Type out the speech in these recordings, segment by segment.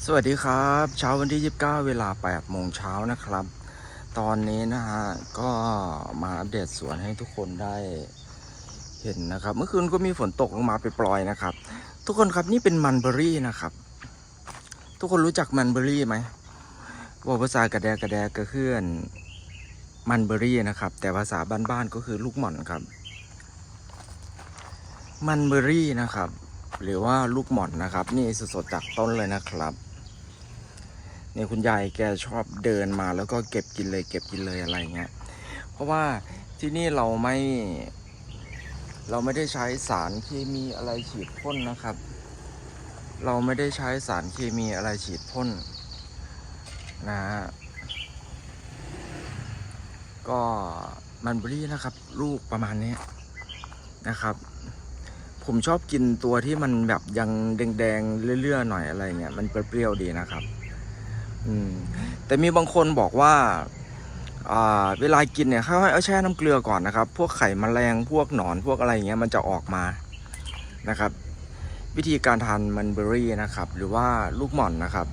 สวัสดีครับเช้าวันที่29เวลา8โมงเช้านะครับตอนนี้นะฮะก็มาอัปเดตสวนให้ทุกคนได้เห็นนะครับเมื่อคืนก็มีฝนตกลงมาไปปล่อยๆนะครับทุกคนครับนี่เป็นมันเบอรี่นะครับทุกคนรู้จักมันเบอรี่ไหมว่าภาษากระแดก็คือมันเบอรี่นะครับแต่ภาษาบ้านๆก็คือลูกหม่อนครับมันเบอรี่นะครับหรือว่าลูกหม่อนนะครับนี่สดๆจากต้นเลยนะครับเนี่ยคุณยายแกชอบเดินมาแล้วก็เก็บกินเลยอะไรเงี้ยเพราะว่าที่นี่เราไม่ได้ใช้สารเคมีอะไรฉีดพ่นนะครับเราไม่ได้ใช้สารเคมีอะไรฉีดพ่นนะฮะก็มันเบอรี่นะครับลูกประมาณนี้นะครับผมชอบกินตัวที่มันแบบยังแดงๆเลื่อยๆหน่อยอะไรเงี้ยมันเปรี้ยวๆดีนะครับแต่มีบางคนบอกว่าเวลากินเนี่ยเขาให้เอาแช่น้ำเกลือก่อนนะครับพวกไข่แมลงพวกหนอนพวกอะไรอย่างเงี้ยมันจะออกมานะครับวิธีการทานมันเบอรี่นะครับหรือว่าลูกหม่อนนะครับ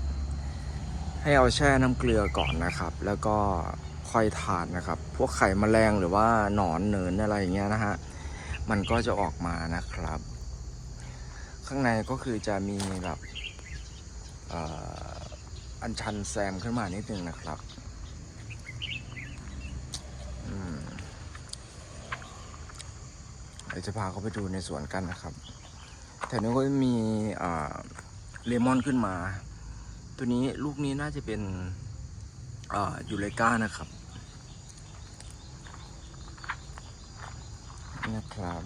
ให้เอาแช่น้ำเกลือก่อนนะครับแล้วก็ค่อยทานนะครับพวกไข่แมลงหรือว่าหนอนเนินอะไรอย่างเงี้ยนะฮะมันก็จะออกมานะครับข้างในก็คือจะมีแบบอัญชันแซมขึ้นมานิดนึงนะครับเดี๋ยวจะพาเขาไปดูในสวนกันนะครับแถวนี้ก็มีเลมอนขึ้นมาตัวนี้ลูกนี้น่าจะเป็นยูเรกานะครับนะครับ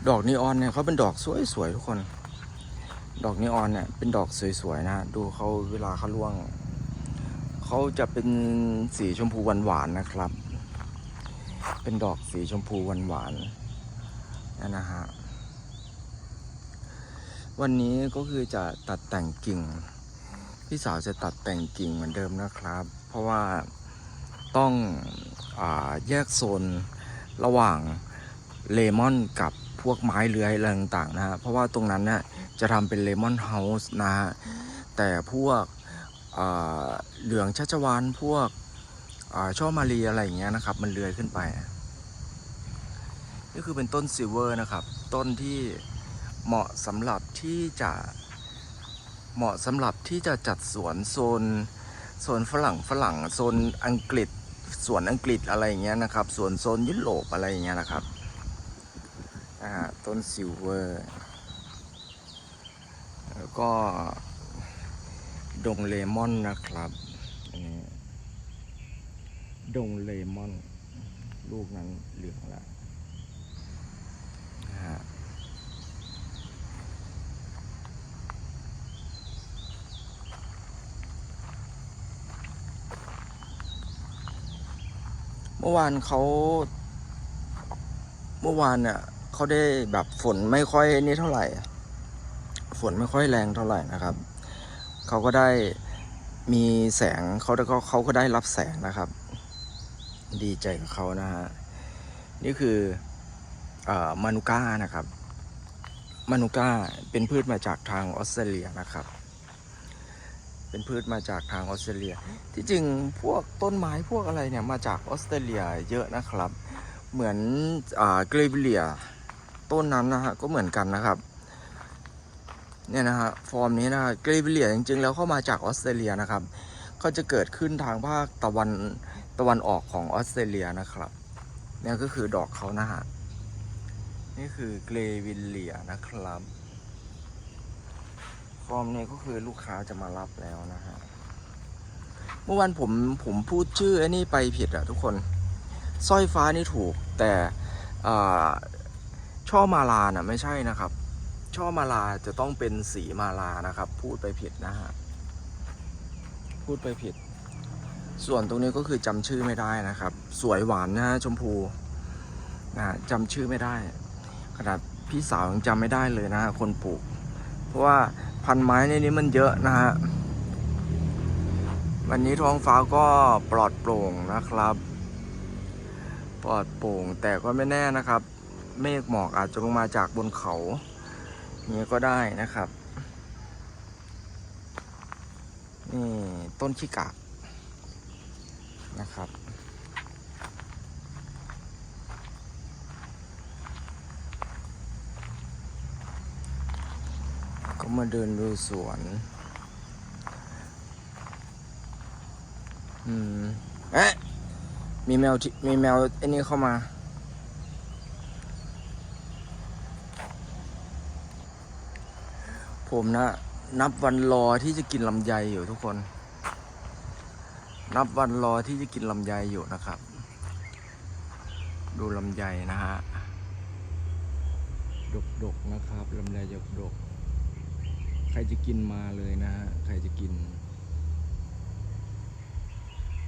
ดอกนีออนเนี่ยเขาเป็นดอกสวยๆทุกคนดอกนีออนเนี่ยเป็นดอกสวยๆนะดูเขาเวลาเขาร่วงเขาจะเป็นสีชมพูหวานๆนะครับเป็นดอกสีชมพูหวานๆนะฮะวันนี้ก็คือจะตัดแต่งกิ่งพี่สาวจะตัดแต่งกิ่งเหมือนเดิมนะครับเพราะว่าต้องแยกโซนระหว่างเลมอนกับพวกไม้เลื้อยอะไรต่างๆนะฮะเพราะว่าตรงนั้นเนี่ยจะทำเป็นเลมอนเฮาส์นะฮะแต่พวกเหลืองชัชวาลพวกช่อมารีอะไรอย่างเงี้ยนะครับมันเลื้อยขึ้นไปนี่คือเป็นต้นซิลเวอร์นะครับต้นที่เหมาะสำหรับที่จะจัดสวนโซนฝรั่งโซนอังกฤษสวนอังกฤษอะไรอย่างเงี้ยนะครับส่วนโซนยุโรปอะไรอย่างเงี้ยนะครับต้นซิลเวอร์แล้วก็ดงเลมอนนะครับดงเลมอนลูกนั้นเหลืองแล้วนะฮะเมื่อวานเนี่ยเขาได้แบบฝนไม่ค่อยนี่เท่าไหร่ฝนไม่ค่อยแรงเท่าไหร่นะครับเขาก็ได้มีแสงเขาก็ได้รับแสงนะครับดีใจกับเขานะฮะนี่คือมานูก้านะครับมานูก้าเป็นพืชมาจากทางออสเตรเลียนะครับเป็นพืชมาจากทางออสเตรเลียที่จริงพวกต้นไม้พวกอะไรเนี่ยมาจากออสเตรเลียเยอะนะครับเหมือนเกรวิเลียต้นนั้นนะฮะก็เหมือนกันนะครับเนี่ยนะฮะฟอร์มนี้นะเกรวิเลียจริงๆแล้วเข้ามาจากออสเตรเลียนะครับเขาจะเกิดขึ้นทางภาคตะวันออกของออสเตรเลียนะครับเนี่ยก็คือดอกเขานะฮะนี่คือเกรวิเลียนะครับฟอร์มนี้ก็คือลูกค้าจะมารับแล้วนะฮะเมื่อวานผมพูดชื่อไอ้นี่ไปผิดอะทุกคนสร้อยฟ้านี่ถูกแต่ช่อมาลาน่ะไม่ใช่นะครับช่อมาลาจะต้องเป็นสีมาลานะครับพูดไปผิดนะฮะพูดไปผิดส่วนตรงนี้ก็คือจำชื่อไม่ได้นะครับสวยหวานนะชมพูนะจำชื่อไม่ได้ขนาดพี่สาวยังจำไม่ได้เลยนะคนปลูกเพราะว่าพันไม้ในนี้มันเยอะนะฮะวันนี้ท้องฟ้าก็ปลอดโปร่งนะครับ ปลอดโปร่งแต่ก็ไม่แน่นะครับเมฆหมอกอาจจะลงมาจากบนเขานี้ก็ได้นะครับนี่ต้นขี้กากนะครับก็มาเดินดูสวนเอ๊ะมีแมวไอ้นี่เข้ามาผมนะนับวันรอที่จะกินลำไยอยู่ทุกคนนับวันรอที่จะกินลำไยอยู่นะครับดูลำไยนะฮะดกนะครับลำไยดกใครจะกินมาเลยนะฮะใครจะกิน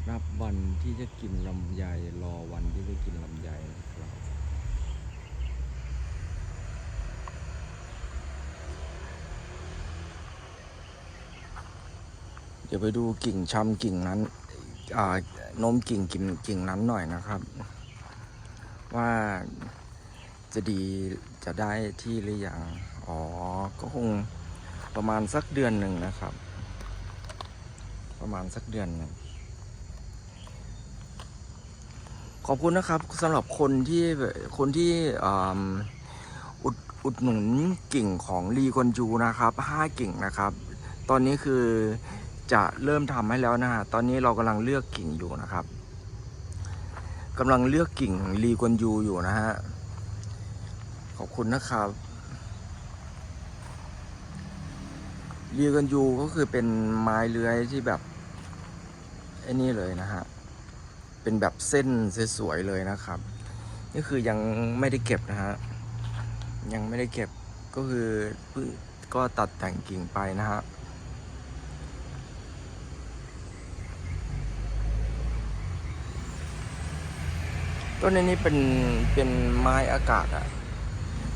นับวันที่จะกินลำไยรอวันที่จะกินลำไยนะครับเดี๋ยวไปดูกิ่งชำกิ่งนั้นโน้มกิ่งนั้นหน่อยนะครับว่าจะดีจะได้ที่หรือยังก็คงประมาณสักเดือนหนึ่งนะครับประมาณสักเดือนหนึ่งขอบคุณนะครับสำหรับคนที่อุดหนุนกิ่งของลีกวนจูนะครับ5 กิ่งนะครับตอนนี้คือจะเริ่มทำให้แล้วนะฮะตอนนี้เรากำลังเลือกกิ่งอยู่นะครับกำลังเลือกกิ่งลีกวนจูอยู่นะฮะขอบคุณนะครับลีกวนจูก็คือเป็นไม้เลื้อยที่แบบไอ้นี่เลยนะฮะเป็นแบบเส้นสวยๆเลยนะครับนี่คือยังไม่ได้เก็บนะฮะยังไม่ได้เก็บก็คือก็ตัดแต่งกิ่งไปนะฮะต้นนี้เป็นไม้อากาศอะ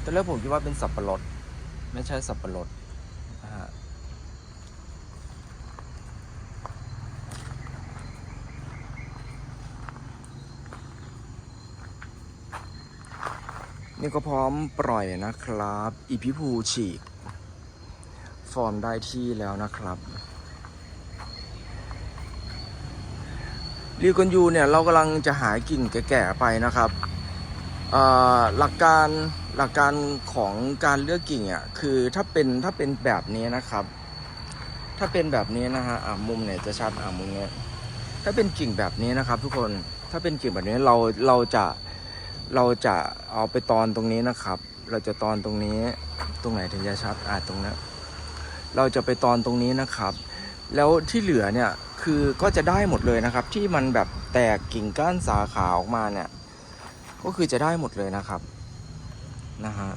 ตอนแรกผมคิดว่าเป็นสับปะรดไม่ใช่สับปะรดนะฮะนี่ก็พร้อมปล่อยนะครับอีพิภูฉีกฟอร์มได้ที่แล้วนะครับลีกวนยูเนี่ยเรากำลังจะหากิ่งแก่ๆไปนะครับหลักการของการเลือกกิ่งอ่ะคือถ้าเป็นแบบนี้นะครับถ้าเป็นแบบนี้นะฮะมุมเนี่ยจะชัดมุมนี้ถ้าเป็นกิ่งแบบนี้นะครับทุกคนถ้าเป็นกิ่งแบบนี้เราจะเอาไปตอนตรงนี้นะครับเราจะตอนตรงนี้ตรงไหนถึงจะชัดตรงนี้เราจะไปตอนตรงนี้นะครับแล้วที่เหลือเนี่ยคือก็จะได้หมดเลยนะครับที่มันแบบแตกกิ่งก้านสาขาออกมาเนี่ยก็คือจะได้หมดเลยนะครับนะฮะ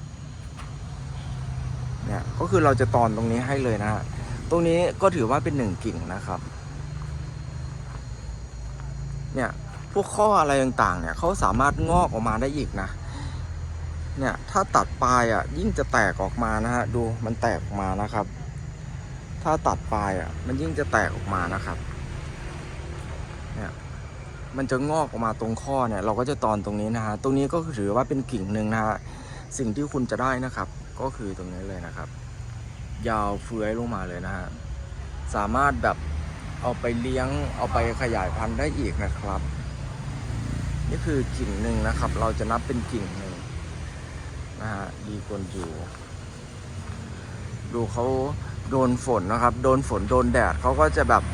เนี่ยก็คือเราจะตอนตรงนี้ให้เลยนะฮะตรงนี้ก็ถือว่าเป็น1 กิ่งนะครับเนี่ยพวกข้ออะไรต่างๆเนี่ยเขาสามารถงอกออกมาได้อีกนะเนี่ยถ้าตัดปลายยิ่งจะแตกออกมานะฮะดูมันแตกออกมานะครับถ้าตัดปลายมันยิ่งจะแตกออกมานะครับเนี่ยมันจะงอกออกมาตรงข้อเนี่ยเราก็จะตอนตรงนี้นะฮะตรงนี้ก็ถือว่าเป็นกิ่งหนึ่งนะฮะสิ่งที่คุณจะได้นะครับก็คือตรงนี้เลยนะครับยาวเฟื้อยลงมาเลยนะฮะสามารถแบบเอาไปเลี้ยงเอาไปขยายพันธุ์ได้อีกนะครับนี่คือกิ่งหนึ่งนะครับเราจะนับเป็นกิ่งหนึ่งนะฮะลีกวนจูดูเขาโดนฝนนะครับโดนฝนโดนแดดเขาก็จะแบบ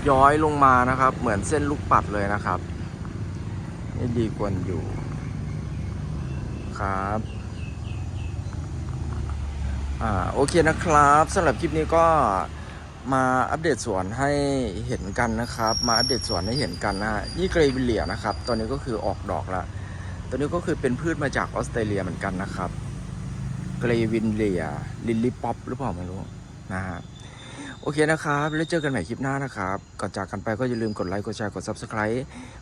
ย้อยลงมานะครับเหมือนเส้นลูกปัดเลยนะครับนี่ลีกวนจูครับโอเคนะครับสำหรับคลิปนี้ก็มาอัปเดตสวนให้เห็นกันนะครับมาอัปเดตสวนให้เห็นกันนะฮะนี่เกรวิลเลียนะครับตอนนี้ก็คือออกดอกแล้วตัวนี้ก็คือเป็นพืชมาจากออสเตรเลียเหมือนกันนะครับเกรวิลเลียลิลลี่ป๊อปหรือเปล่าไม่รู้นะฮะโอเคนะครับแล้วเจอกันใหม่คลิปหน้านะครับก่อนจากกันไปก็อย่าลืมกดไลค์กดแชร์กด Subscribe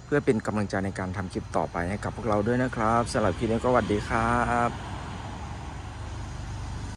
เพื่อเป็นกำลังใจในการทำคลิปต่อไปให้กับพวกเราด้วยนะครับสำหรับคลิปนี้ก็สวัสดีครับ